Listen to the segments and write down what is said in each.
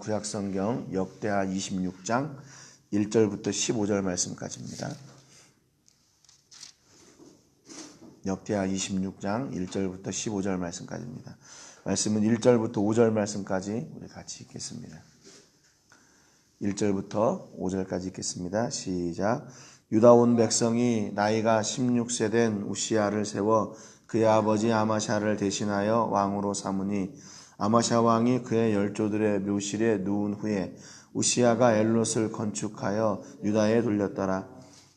구약성경 역대하 26장 1절부터 15절 말씀까지입니다. 역대하 26장 1절부터 15절 말씀까지입니다. 말씀은 1절부터 5절 말씀까지 우리 같이 읽겠습니다. 1절부터 5절까지 읽겠습니다. 시작. 유다 온 백성이 나이가 16세 된 우시야를 세워 그의 아버지 아마샤를 대신하여 왕으로 삼으니 아마샤 왕이 그의 열조들의 묘실에 누운 후에 우시야가 엘롯을 건축하여 유다에 돌렸더라.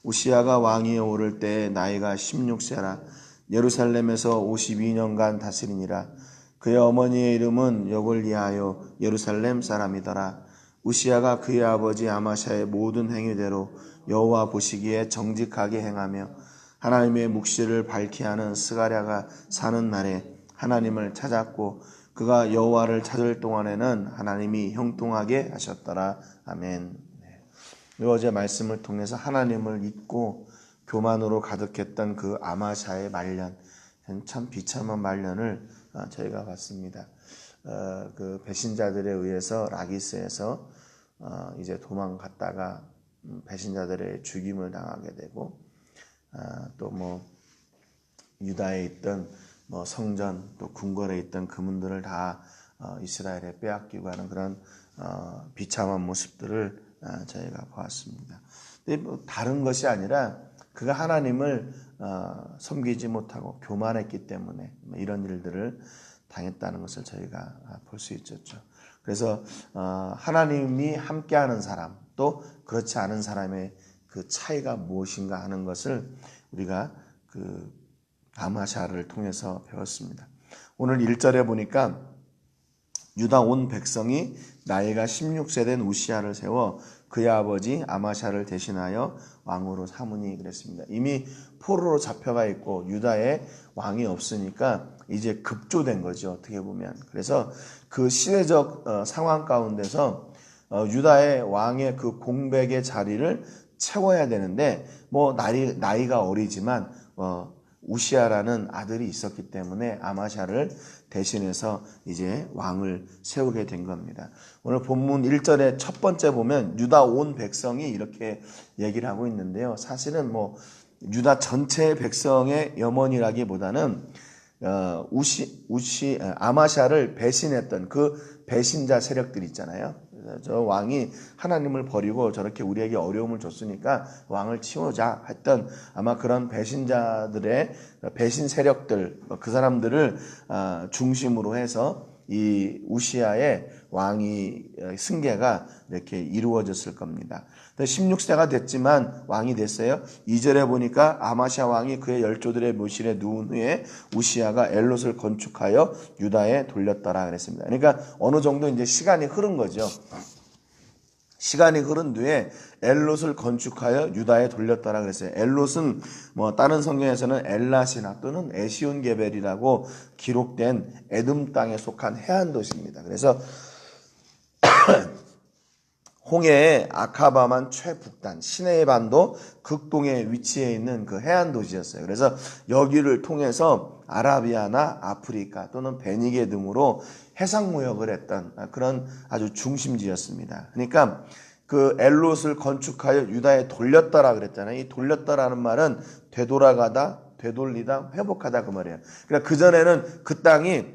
우시야가 왕위에 오를 때에 나이가 16세라. 예루살렘에서 52년간 다스리니라. 그의 어머니의 이름은 여골리하여 예루살렘 사람이더라. 우시야가 그의 아버지 아마샤의 모든 행위대로 여호와 보시기에 정직하게 행하며 하나님의 묵시를 밝히 하는 스가랴가 사는 날에 하나님을 찾았고 그가 여호와를 찾을 동안에는 하나님이 형통하게 하셨더라. 아멘. 어제 말씀을 통해서 하나님을 잊고 교만으로 가득했던 그 아마샤의 말년, 참 비참한 말년을 저희가 봤습니다. 그 배신자들에 의해서 라기스에서 이제 도망갔다가 배신자들의 죽임을 당하게 되고 또 유다에 있던 성전 또 궁궐에 있던 금은들을 다 이스라엘에 빼앗기고 하는 그런 비참한 모습들을 저희가 보았습니다. 근데 다른 것이 아니라 그가 하나님을 섬기지 못하고 교만했기 때문에 이런 일들을 당했다는 것을 저희가 볼 수 있었죠. 그래서 하나님이 함께하는 사람 또 그렇지 않은 사람의 그 차이가 무엇인가 하는 것을 우리가 그 아마샤를 통해서 배웠습니다. 오늘 1절에 보니까 유다 온 백성이 나이가 16세 된 우시야를 세워 그의 아버지 아마샤를 대신하여 왕으로 삼으니 그랬습니다. 이미 포로로 잡혀가 있고 유다에 왕이 없으니까 이제 급조된 거죠. 어떻게 보면. 그래서 그 시대적 상황 가운데서 유다의 왕의 그 공백의 자리를 채워야 되는데 나이가 어리지만 우시야라는 아들이 있었기 때문에 아마샤를 대신해서 이제 왕을 세우게 된 겁니다. 오늘 본문 1절의 첫 번째 보면 유다 온 백성이 이렇게 얘기를 하고 있는데요. 사실은 유다 전체의 백성의 염원이라기보다는 아마샤를 배신했던 그 배신자 세력들 있잖아요. 저 왕이 하나님을 버리고 저렇게 우리에게 어려움을 줬으니까 왕을 치우자 했던 아마 그런 배신자들의 배신 세력들 그 사람들을 중심으로 해서 이 우시야의 왕이 승계가 이렇게 이루어졌을 겁니다. 16세가 됐지만 왕이 됐어요. 2절에 보니까 아마샤 왕이 그의 열조들의 묘실에 누운 후에 우시야가 엘롯을 건축하여 유다에 돌렸더라 그랬습니다. 그러니까 어느 정도 이제 시간이 흐른 거죠. 시간이 흐른 뒤에 엘롯을 건축하여 유다에 돌렸더라 그랬어요. 엘롯은 다른 성경에서는 엘라시나 또는 에시온게벨이라고 기록된 에돔 땅에 속한 해안 도시입니다. 그래서 홍해의 아카바만 최북단 시내의 반도 극동에 위치해 있는 그 해안 도시였어요. 그래서 여기를 통해서 아라비아나 아프리카 또는 베니게 등으로 해상 무역을 했던 그런 아주 중심지였습니다. 그러니까 그 엘롯을 건축하여 유다에 돌렸더라 그랬잖아요. 이 돌렸더라는 말은 되돌아가다, 되돌리다, 회복하다 그 말이에요. 그러니까 그전에는 그 땅이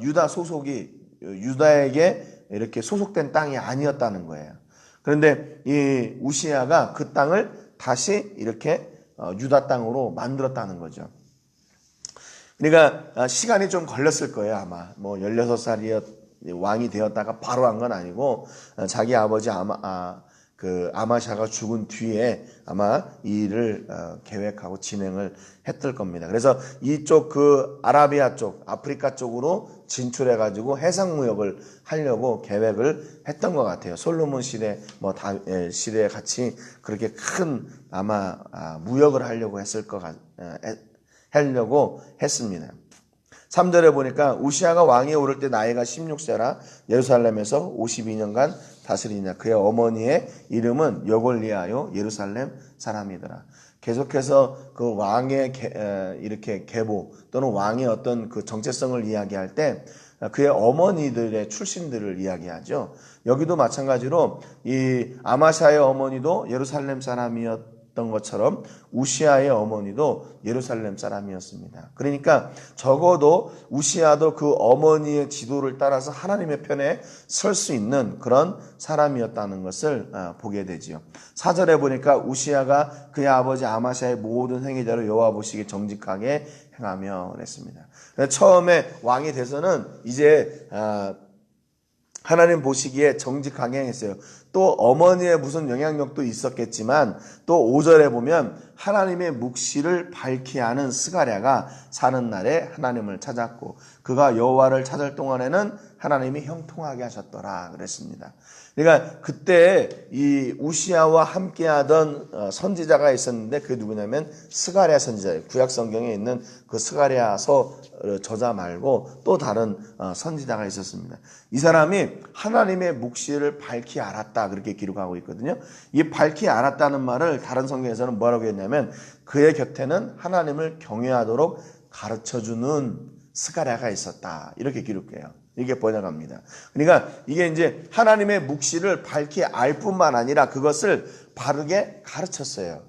유다 소속이 유다에게 이렇게 소속된 땅이 아니었다는 거예요. 그런데 이 우시야가 그 땅을 다시 이렇게 유다 땅으로 만들었다는 거죠. 그러니까 시간이 좀 걸렸을 거예요. 아마 16살이 왕이 되었다가 바로 한 건 아니고 자기 아버지 아마샤가 죽은 뒤에 아마 이 일을 계획하고 진행을 했을 겁니다. 그래서 이쪽 그 아라비아 쪽, 아프리카 쪽으로 진출해 가지고 해상 무역을 하려고 계획을 했던 것 같아요. 솔로몬 시대 시대에 같이 그렇게 큰 아마 무역을 하려고 하려고 했습니다. 3절에 보니까 우시야가 왕위에 오를 때 나이가 16세라 예루살렘에서 52년간 다스리냐. 그의 어머니의 이름은 여골리하여 예루살렘 사람이더라. 계속해서 그 왕의 이렇게 계보 또는 왕의 어떤 그 정체성을 이야기할 때 그의 어머니들의 출신들을 이야기하죠. 여기도 마찬가지로 이 아마샤의 어머니도 예루살렘 사람이었던 것처럼 우시아의 어머니도 예루살렘 사람이었습니다. 그러니까 적어도 우시아도 그 어머니의 지도를 따라서 하나님의 편에 설 수 있는 그런 사람이었다는 것을 보게 되지요. 4절에 보니까 우시아가 그의 아버지 아마샤의 모든 행위대로 여호와 보시기에 정직하게 행하며 그랬습니다. 처음에 왕이 돼서는 이제 하나님 보시기에 정직하게 행했어요. 또 어머니의 무슨 영향력도 있었겠지만 또 5절에 보면 하나님의 묵시를 밝히 아는 스가랴가 사는 날에 하나님을 찾았고 그가 여호와를 찾을 동안에는 하나님이 형통하게 하셨더라 그랬습니다. 그러니까 그때 이 우시아와 함께하던 선지자가 있었는데 그게 누구냐면 스가랴 선지자예요. 구약 성경에 있는 그 스가랴서 저자 말고 또 다른 선지자가 있었습니다. 이 사람이 하나님의 묵시를 밝히 알았다 그렇게 기록하고 있거든요. 이 밝히 알았다는 말을 다른 성경에서는 뭐라고 했냐면 그의 곁에는 하나님을 경외하도록 가르쳐주는 스가랴가 있었다 이렇게 기록해요. 이게 번역합니다. 그러니까 이게 이제 하나님의 묵시를 밝히 알 뿐만 아니라 그것을 바르게 가르쳤어요.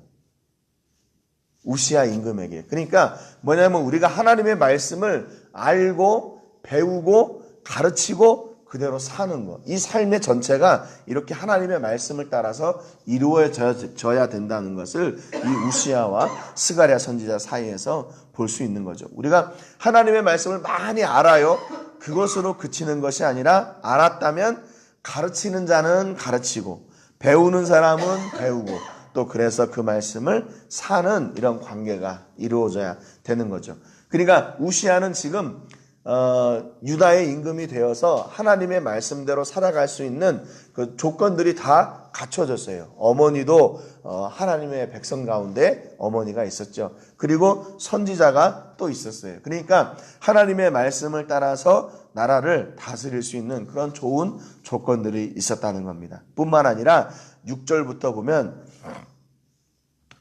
우시아 임금에게. 그러니까 뭐냐면 우리가 하나님의 말씀을 알고 배우고 가르치고 그대로 사는 것. 이 삶의 전체가 이렇게 하나님의 말씀을 따라서 이루어져야 된다는 것을 이 우시아와 스가랴 선지자 사이에서 볼 수 있는 거죠. 우리가 하나님의 말씀을 많이 알아요. 그것으로 그치는 것이 아니라 알았다면 가르치는 자는 가르치고 배우는 사람은 배우고 또 그래서 그 말씀을 사는 이런 관계가 이루어져야 되는 거죠. 그러니까 우시아는 지금 유다의 임금이 되어서 하나님의 말씀대로 살아갈 수 있는 그 조건들이 다 갖춰졌어요. 어머니도 하나님의 백성 가운데 어머니가 있었죠. 그리고 선지자가 또 있었어요. 그러니까 하나님의 말씀을 따라서 나라를 다스릴 수 있는 그런 좋은 조건들이 있었다는 겁니다. 뿐만 아니라 6절부터 보면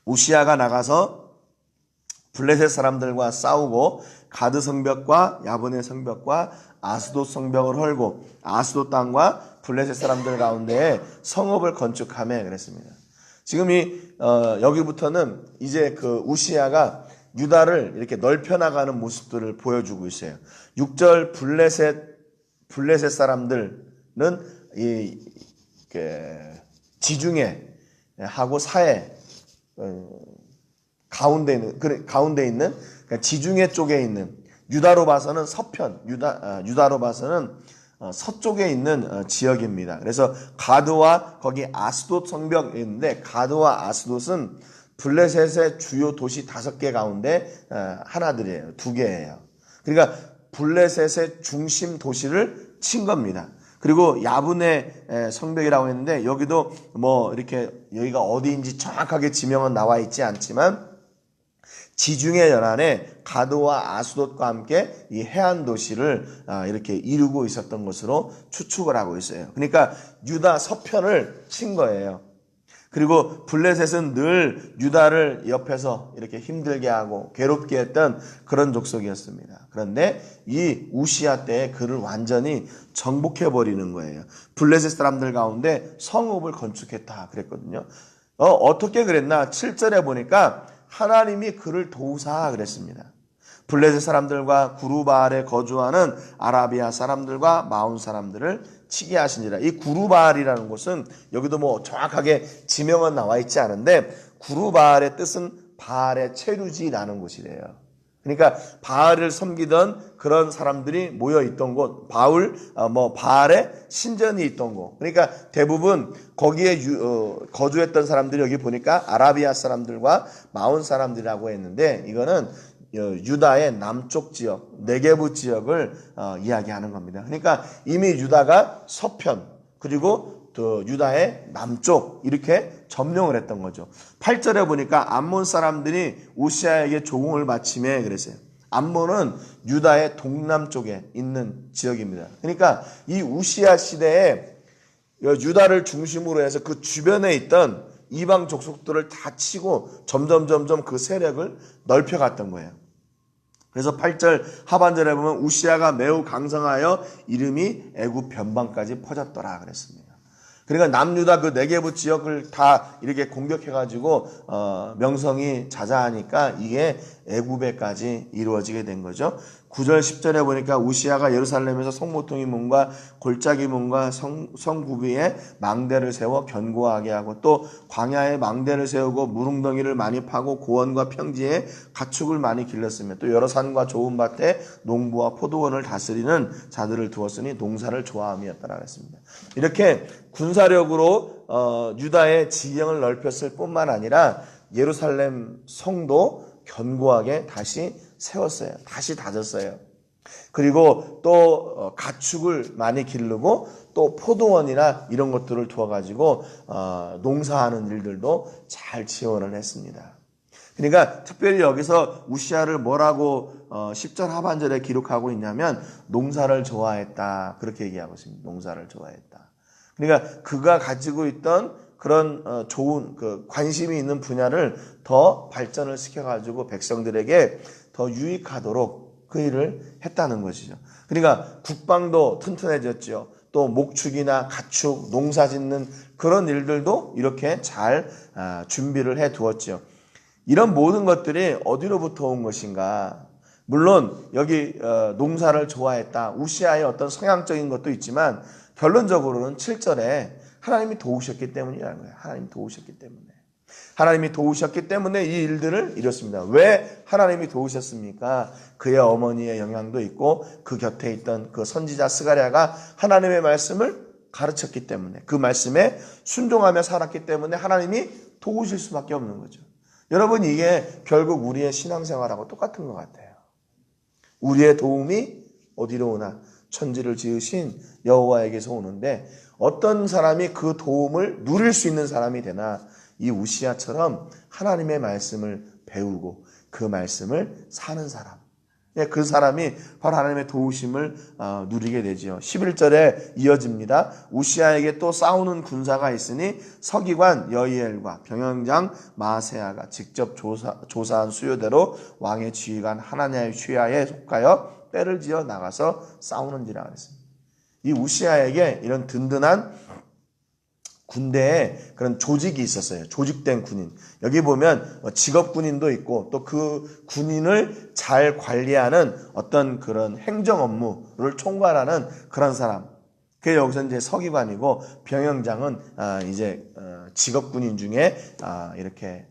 우시아가 나가서 블레셋 사람들과 싸우고 가드 성벽과 야브네 성벽과 아스돗 성벽을 헐고 아스돗 땅과 블레셋 사람들 가운데에 성읍을 건축하며 그랬습니다. 지금 여기부터는 이제 그 우시아가 유다를 이렇게 넓혀 나가는 모습들을 보여주고 있어요. 6절 블레셋 사람들은 지중해 하고 사해 가운데 있는 그러니까 지중해 쪽에 있는 유다로 봐서는 서편 유다로 봐서는 서쪽에 있는 지역입니다. 그래서 가드와 거기 아스돗 성벽이 있는데 가드와 아스돗은 블레셋의 주요 도시 5개 가운데 하나들이에요. 2개예요. 그러니까 블레셋의 중심 도시를 친 겁니다. 그리고 야브네 성벽이라고 했는데 여기도 뭐 이렇게 여기가 어디인지 정확하게 지명은 나와 있지 않지만 지중해 연안에 가드와 아스돗과 함께 이 해안 도시를 이렇게 이루고 있었던 것으로 추측을 하고 있어요. 그러니까 유다 서편을 친 거예요. 그리고 블레셋은 늘 유다를 옆에서 이렇게 힘들게 하고 괴롭게 했던 그런 족속이었습니다. 그런데 이 우시아 때에 그를 완전히 정복해버리는 거예요. 블레셋 사람들 가운데 성읍을 건축했다 그랬거든요. 어떻게 그랬나? 7절에 보니까 하나님이 그를 도우사 그랬습니다. 블레셋 사람들과 구루바알에 거주하는 아라비아 사람들과 마온 사람들을 치게 하시니라. 이 구루바알이라는 곳은 여기도 뭐 정확하게 지명은 나와 있지 않은데 구루바알의 뜻은 바알의 체류지라는 곳이래요. 그러니까 바알을 섬기던 그런 사람들이 모여 있던 곳, 바알의 신전이 있던 곳. 그러니까 대부분 거기에 거주했던 사람들이 여기 보니까 아라비아 사람들과 마온 사람들이라고 했는데 이거는 유다의 남쪽 지역, 네게부 지역을 이야기하는 겁니다. 그러니까 이미 유다가 서편 그리고 또 유다의 남쪽 이렇게 점령을 했던 거죠. 8절에 보니까 암몬 사람들이 우시아에게 조공을 바치며 그랬어요. 암몬은 유다의 동남쪽에 있는 지역입니다. 그러니까 이 우시아 시대에 유다를 중심으로 해서 그 주변에 있던 이방 족속들을 다 치고 점점 그 세력을 넓혀갔던 거예요. 그래서 8절 하반절에 보면 우시아가 매우 강성하여 이름이 애굽 변방까지 퍼졌더라 그랬습니다. 그러니까 남유다 그 네게부 지역을 다 이렇게 공격해가지고 명성이 자자하니까 이게 애굽에까지 이루어지게 된 거죠. 9절 10절에 보니까 우시아가 예루살렘에서 성모퉁이 문과 골짜기 문과 성구비에 망대를 세워 견고하게 하고 또 광야에 망대를 세우고 무릉덩이를 많이 파고 고원과 평지에 가축을 많이 길렀으며 또 여러 산과 좋은 밭에 농부와 포도원을 다스리는 자들을 두었으니 농사를 좋아함이었다라고 했습니다. 이렇게 군사력으로 유다의 지형을 넓혔을 뿐만 아니라 예루살렘 성도 견고하게 다시 세웠어요. 다시 다졌어요. 그리고 또 가축을 많이 기르고 또 포도원이나 이런 것들을 두어가지고 농사하는 일들도 잘 지원을 했습니다. 그러니까 특별히 여기서 우시아를 뭐라고 10절 하반절에 기록하고 있냐면 농사를 좋아했다 그렇게 얘기하고 있습니다. 농사를 좋아했다. 그러니까 그가 가지고 있던 그런 좋은 관심이 있는 분야를 더 발전을 시켜가지고 백성들에게 더 유익하도록 그 일을 했다는 것이죠. 그러니까 국방도 튼튼해졌죠. 또 목축이나 가축, 농사 짓는 그런 일들도 이렇게 잘 준비를 해 두었죠. 이런 모든 것들이 어디로부터 온 것인가? 물론 여기 농사를 좋아했다. 우시아의 어떤 성향적인 것도 있지만 결론적으로는 7절에 하나님이 도우셨기 때문이라는 거예요. 하나님이 도우셨기 때문에. 하나님이 도우셨기 때문에 이 일들을 이뤘습니다. 왜 하나님이 도우셨습니까? 그의 어머니의 영향도 있고 그 곁에 있던 그 선지자 스가랴가 하나님의 말씀을 가르쳤기 때문에 그 말씀에 순종하며 살았기 때문에 하나님이 도우실 수밖에 없는 거죠. 여러분 이게 결국 우리의 신앙생활하고 똑같은 것 같아요. 우리의 도움이 어디로 오나? 천지를 지으신 여호와에게서 오는데 어떤 사람이 그 도움을 누릴 수 있는 사람이 되나 이 우시아처럼 하나님의 말씀을 배우고 그 말씀을 사는 사람. 그 사람이 바로 하나님의 도우심을 누리게 되지요. 11절에 이어집니다. 우시아에게 또 싸우는 군사가 있으니 서기관 여이엘과 병영장 마세아가 직접 조사한 수요대로 왕의 지휘관 하나냐의 취하에 속하여 때를 지어 나가서 싸우는지라 그랬습니다. 이 우시아에게 이런 든든한 군대에 그런 조직이 있었어요. 조직된 군인. 여기 보면 직업 군인도 있고 또 그 군인을 잘 관리하는 어떤 그런 행정 업무를 총괄하는 그런 사람. 그게 여기서 이제 서기관이고 병영장은 이제 직업 군인 중에 이렇게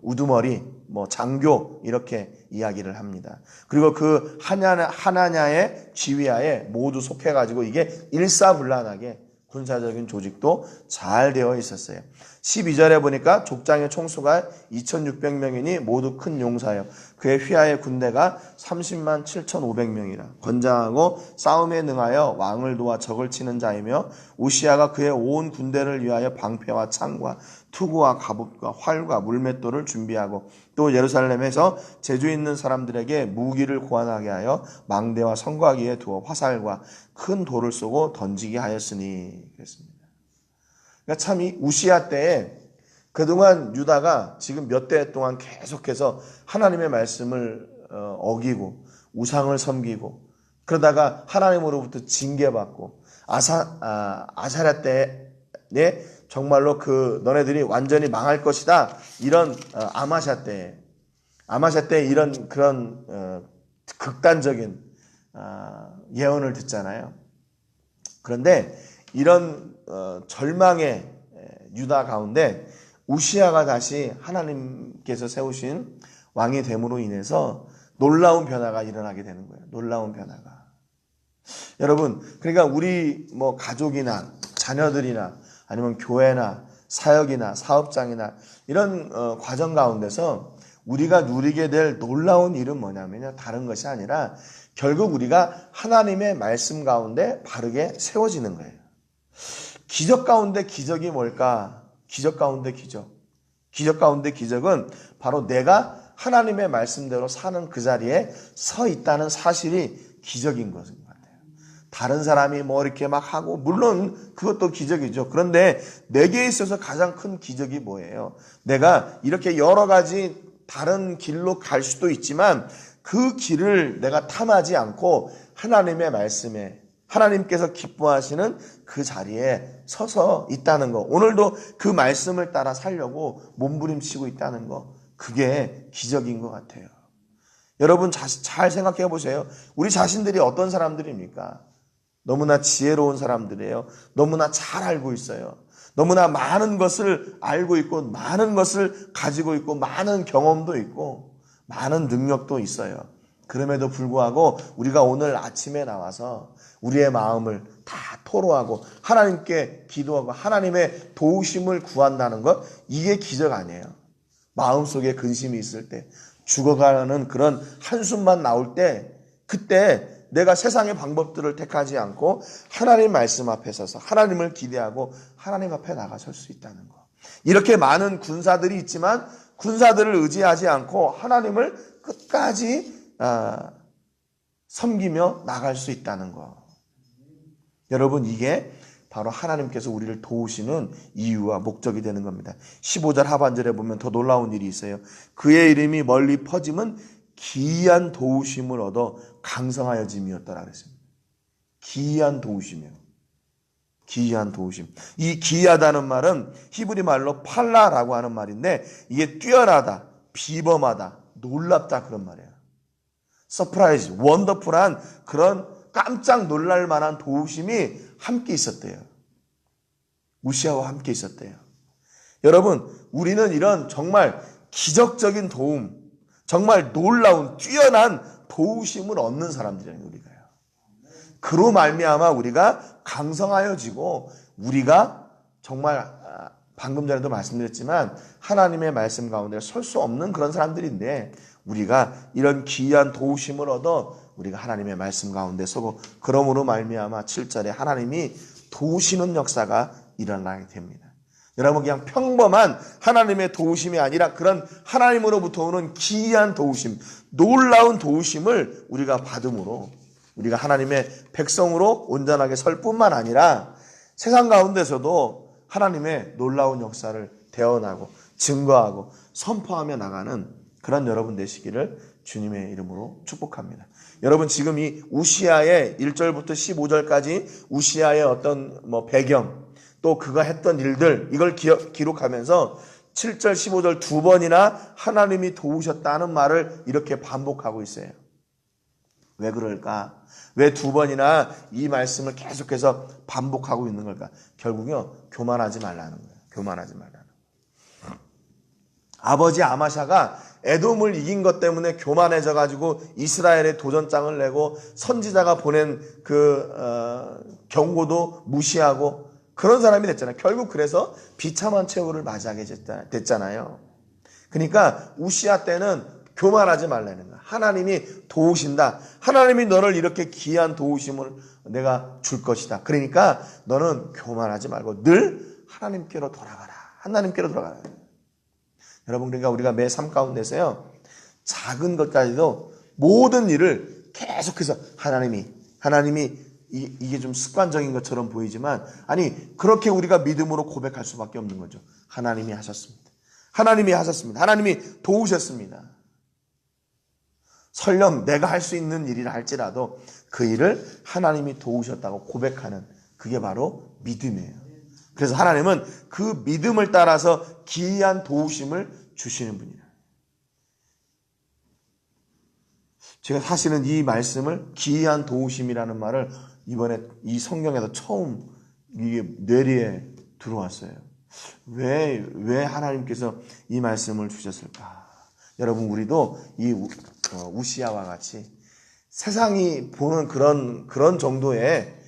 우두머리, 장교 이렇게 이야기를 합니다. 그리고 그 하나냐의 지휘하에 모두 속해가지고 이게 일사불란하게 군사적인 조직도 잘 되어 있었어요. 12절에 보니까 족장의 총수가 2600명이니 모두 큰 용사여 그의 휘하의 군대가 30만 7500명이라 건장하고 싸움에 능하여 왕을 도와 적을 치는 자이며 우시아가 그의 온 군대를 위하여 방패와 창과 투구와 갑옷과 활과 물맷돌을 준비하고 또 예루살렘에서 재주 있는 사람들에게 무기를 고안하게 하여 망대와 성곽위에 두어 화살과 큰 돌을 쏘고 던지게 하였으니 그랬습니다. 그러니까 참 이 우시아 때에 그동안 유다가 지금 몇 대 동안 계속해서 하나님의 말씀을 어기고 우상을 섬기고 그러다가 하나님으로부터 징계받고 아사랴 때에 정말로 너네들이 완전히 망할 것이다 이런 아마샤 때 이런 그런 극단적인 예언을 듣잖아요. 그런데 이런 절망의 유다 가운데 우시아가 다시 하나님께서 세우신 왕이 됨으로 인해서 놀라운 변화가 일어나게 되는 거예요. 놀라운 변화가. 여러분, 그러니까 우리 가족이나 자녀들이나 아니면 교회나 사역이나 사업장이나 이런 과정 가운데서 우리가 누리게 될 놀라운 일은 뭐냐면요. 다른 것이 아니라 결국 우리가 하나님의 말씀 가운데 바르게 세워지는 거예요. 기적 가운데 기적이 뭘까? 기적 가운데 기적. 기적 가운데 기적은 바로 내가 하나님의 말씀대로 사는 그 자리에 서 있다는 사실이 기적인 것인 것 같아요. 다른 사람이 이렇게 막 하고 물론 그것도 기적이죠. 그런데 내게 있어서 가장 큰 기적이 뭐예요? 내가 이렇게 여러 가지 다른 길로 갈 수도 있지만 그 길을 내가 탐하지 않고 하나님의 말씀에 하나님께서 기뻐하시는 그 자리에 서서 있다는 거, 오늘도 그 말씀을 따라 살려고 몸부림치고 있다는 거, 그게 기적인 것 같아요. 여러분 잘 생각해 보세요. 우리 자신들이 어떤 사람들입니까? 너무나 지혜로운 사람들이에요. 너무나 잘 알고 있어요. 너무나 많은 것을 알고 있고 많은 것을 가지고 있고 많은 경험도 있고 많은 능력도 있어요. 그럼에도 불구하고 우리가 오늘 아침에 나와서 우리의 마음을 다 토로하고 하나님께 기도하고 하나님의 도우심을 구한다는 것, 이게 기적 아니에요. 마음속에 근심이 있을 때, 죽어가는 그런 한숨만 나올 때, 그때 내가 세상의 방법들을 택하지 않고 하나님 말씀 앞에 서서 하나님을 기대하고 하나님 앞에 나가설 수 있다는 거. 이렇게 많은 군사들이 있지만 군사들을 의지하지 않고 하나님을 끝까지 섬기며 나갈 수 있다는 거. 여러분, 이게 바로 하나님께서 우리를 도우시는 이유와 목적이 되는 겁니다. 15절 하반절에 보면 더 놀라운 일이 있어요. 그의 이름이 멀리 퍼짐은 기이한 도우심을 얻어 강성하여짐이었더라 그랬습니다. 기이한 도우심이요. 기이한 도우심. 이 기이하다는 말은 히브리 말로 팔라라고 하는 말인데, 이게 뛰어나다, 비범하다, 놀랍다 그런 말이에요. 서프라이즈, 원더풀한 그런 깜짝 놀랄 만한 도우심이 함께 있었대요. 우시아와 함께 있었대요. 여러분, 우리는 이런 정말 기적적인 도움, 정말 놀라운 뛰어난 도우심을 얻는 사람들이에요. 우리가요. 그로 말미암아 우리가 강성하여지고 우리가 정말 방금 전에도 말씀드렸지만 하나님의 말씀 가운데 설 수 없는 그런 사람들인데, 우리가 이런 기이한 도우심을 얻어 우리가 하나님의 말씀 가운데 서고, 그러므로 말미암아 7절에 하나님이 도우시는 역사가 일어나게 됩니다. 여러분, 그냥 평범한 하나님의 도우심이 아니라 그런 하나님으로부터 오는 기이한 도우심, 놀라운 도우심을 우리가 받음으로 우리가 하나님의 백성으로 온전하게 설 뿐만 아니라 세상 가운데서도 하나님의 놀라운 역사를 대언하고 증거하고 선포하며 나가는 그런 여러분 되시기를 주님의 이름으로 축복합니다. 여러분, 지금 이 우시아의 1절부터 15절까지 우시아의 어떤 배경, 또 그가 했던 일들, 이걸 기록하면서 7절, 15절 두 번이나 하나님이 도우셨다는 말을 이렇게 반복하고 있어요. 왜 그럴까? 왜 두 번이나 이 말씀을 계속해서 반복하고 있는 걸까? 결국요, 교만하지 말라는 거예요. 교만하지 말라는 거예요. 아버지 아마샤가 에돔을 이긴 것 때문에 교만해져 가지고 이스라엘에 도전장을 내고 선지자가 보낸 경고도 무시하고 그런 사람이 됐잖아요. 결국 그래서 비참한 최후를 맞이하게 됐잖아요. 그러니까 우시아 때는 교만하지 말라는 거야. 하나님이 도우신다. 하나님이 너를 이렇게 귀한 도우심을 내가 줄 것이다. 그러니까 너는 교만하지 말고 늘 하나님께로 돌아가라. 하나님께로 돌아가라. 여러분, 그러니까 우리가 매 삶 가운데서요, 작은 것까지도 모든 일을 계속해서 하나님이 이게 좀 습관적인 것처럼 보이지만, 아니, 그렇게 우리가 믿음으로 고백할 수밖에 없는 거죠. 하나님이 하셨습니다. 하나님이 하셨습니다. 하나님이 도우셨습니다. 설령 내가 할 수 있는 일이라 할지라도 그 일을 하나님이 도우셨다고 고백하는, 그게 바로 믿음이에요. 그래서 하나님은 그 믿음을 따라서 기이한 도우심을 주시는 분이에요. 제가 사실은 이 말씀을 기이한 도우심이라는 말을 이번에 이 성경에서 처음 이게 뇌리에 들어왔어요. 왜 하나님께서 이 말씀을 주셨을까? 여러분, 우리도 이 우시아와 같이 세상이 보는 그런 정도의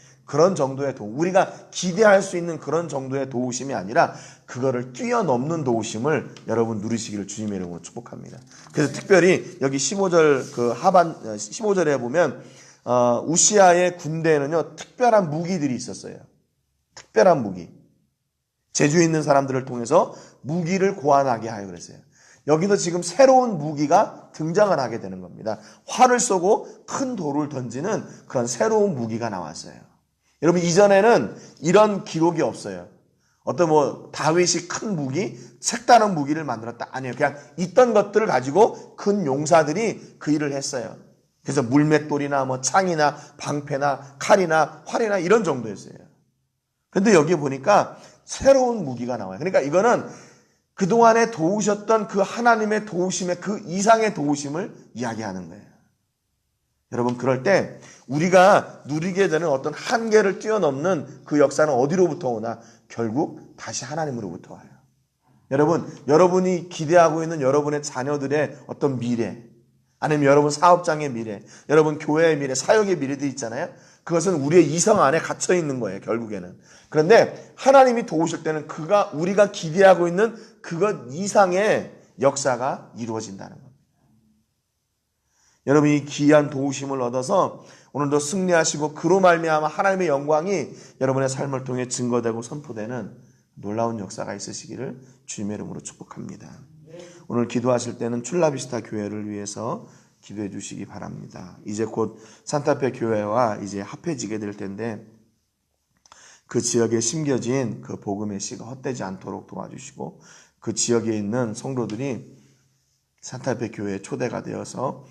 도움, 우리가 기대할 수 있는 그런 정도의 도우심이 아니라 그거를 뛰어넘는 도우심을 여러분 누리시기를 주님의 이름으로 축복합니다. 그래서 특별히 여기 15절 15절에 보면 우시아의 군대에는요, 특별한 무기들이 있었어요. 특별한 무기. 재주 있는 사람들을 통해서 무기를 고안하게 하여 그랬어요. 여기도 지금 새로운 무기가 등장을 하게 되는 겁니다. 활을 쏘고 큰 돌을 던지는 그런 새로운 무기가 나왔어요. 여러분, 이전에는 이런 기록이 없어요. 어떤 뭐 다윗이 큰 무기, 색다른 무기를 만들었다. 아니에요. 그냥 있던 것들을 가지고 큰 용사들이 그 일을 했어요. 그래서 물맷돌이나 뭐 창이나 방패나 칼이나 활이나 이런 정도였어요. 그런데 여기 보니까 새로운 무기가 나와요. 그러니까 이거는 그동안에 도우셨던 그 하나님의 도우심의 그 이상의 도우심을 이야기하는 거예요. 여러분, 그럴 때 우리가 누리게 되는 어떤 한계를 뛰어넘는 그 역사는 어디로부터 오나? 결국 다시 하나님으로부터 와요. 여러분, 여러분이 기대하고 있는 여러분의 자녀들의 어떤 미래, 아니면 여러분 사업장의 미래, 여러분 교회의 미래, 사역의 미래도 있잖아요. 그것은 우리의 이성 안에 갇혀 있는 거예요, 결국에는. 그런데 하나님이 도우실 때는 우리가 기대하고 있는 그것 이상의 역사가 이루어진다는 겁니다. 여러분, 이 귀한 도우심을 얻어서 오늘도 승리하시고 그로 말미암아 하나님의 영광이 여러분의 삶을 통해 증거되고 선포되는 놀라운 역사가 있으시기를 주님의 이름으로 축복합니다. 오늘 기도하실 때는 출라비스타 교회를 위해서 기도해 주시기 바랍니다. 이제 곧 산타페 교회와 이제 합해지게 될 텐데 그 지역에 심겨진 그 복음의 씨가 헛되지 않도록 도와주시고 그 지역에 있는 성도들이 산타페 교회에 초대가 되어서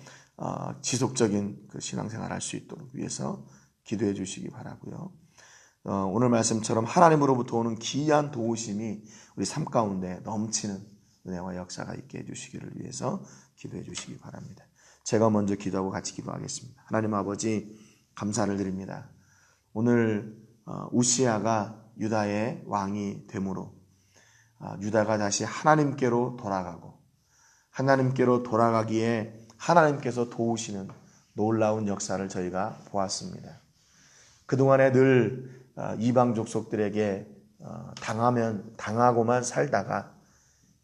지속적인 그 신앙생활을 할 수 있도록 위해서 기도해 주시기 바라고요. 오늘 말씀처럼 하나님으로부터 오는 귀한 도우심이 우리 삶 가운데 넘치는 은혜와 역사가 있게 해주시기를 위해서 기도해 주시기 바랍니다. 제가 먼저 기도하고 같이 기도하겠습니다. 하나님 아버지, 감사를 드립니다. 오늘 우시야가 유다의 왕이 되므로 유다가 다시 하나님께로 돌아가고 하나님께로 돌아가기에 하나님께서 도우시는 놀라운 역사를 저희가 보았습니다. 그동안에 늘 이방 족속들에게 당하고만 살다가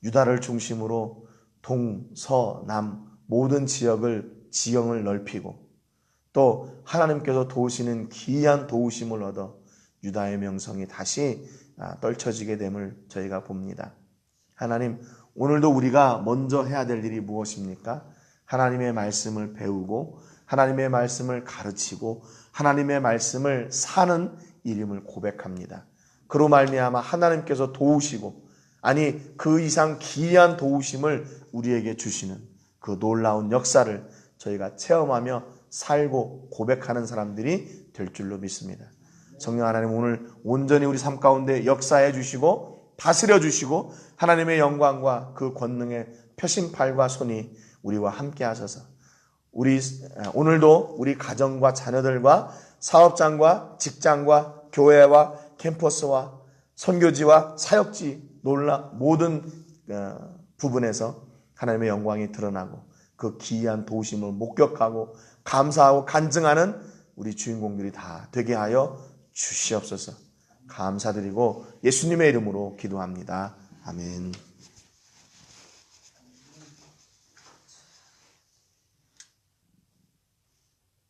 유다를 중심으로 동, 서, 남 모든 지형을 넓히고 또 하나님께서 도우시는 귀한 도우심을 얻어 유다의 명성이 다시 떨쳐지게 됨을 저희가 봅니다. 하나님, 오늘도 우리가 먼저 해야 될 일이 무엇입니까? 하나님의 말씀을 배우고 하나님의 말씀을 가르치고 하나님의 말씀을 사는 일임을 고백합니다. 그로 말미암아 하나님께서 도우시고 아니 그 이상 귀한 도우심을 우리에게 주시는 그 놀라운 역사를 저희가 체험하며 살고 고백하는 사람들이 될 줄로 믿습니다. 성령 하나님, 오늘 온전히 우리 삶 가운데 역사해 주시고 다스려 주시고 하나님의 영광과 그 권능의 표심팔과 손이 우리와 함께 하셔서 오늘도 우리 가정과 자녀들과 사업장과 직장과 교회와 캠퍼스와 선교지와 사역지 모든 부분에서 하나님의 영광이 드러나고 그 기이한 도우심을 목격하고 감사하고 간증하는 우리 주인공들이 다 되게 하여 주시옵소서. 감사드리고 예수님의 이름으로 기도합니다. 아멘.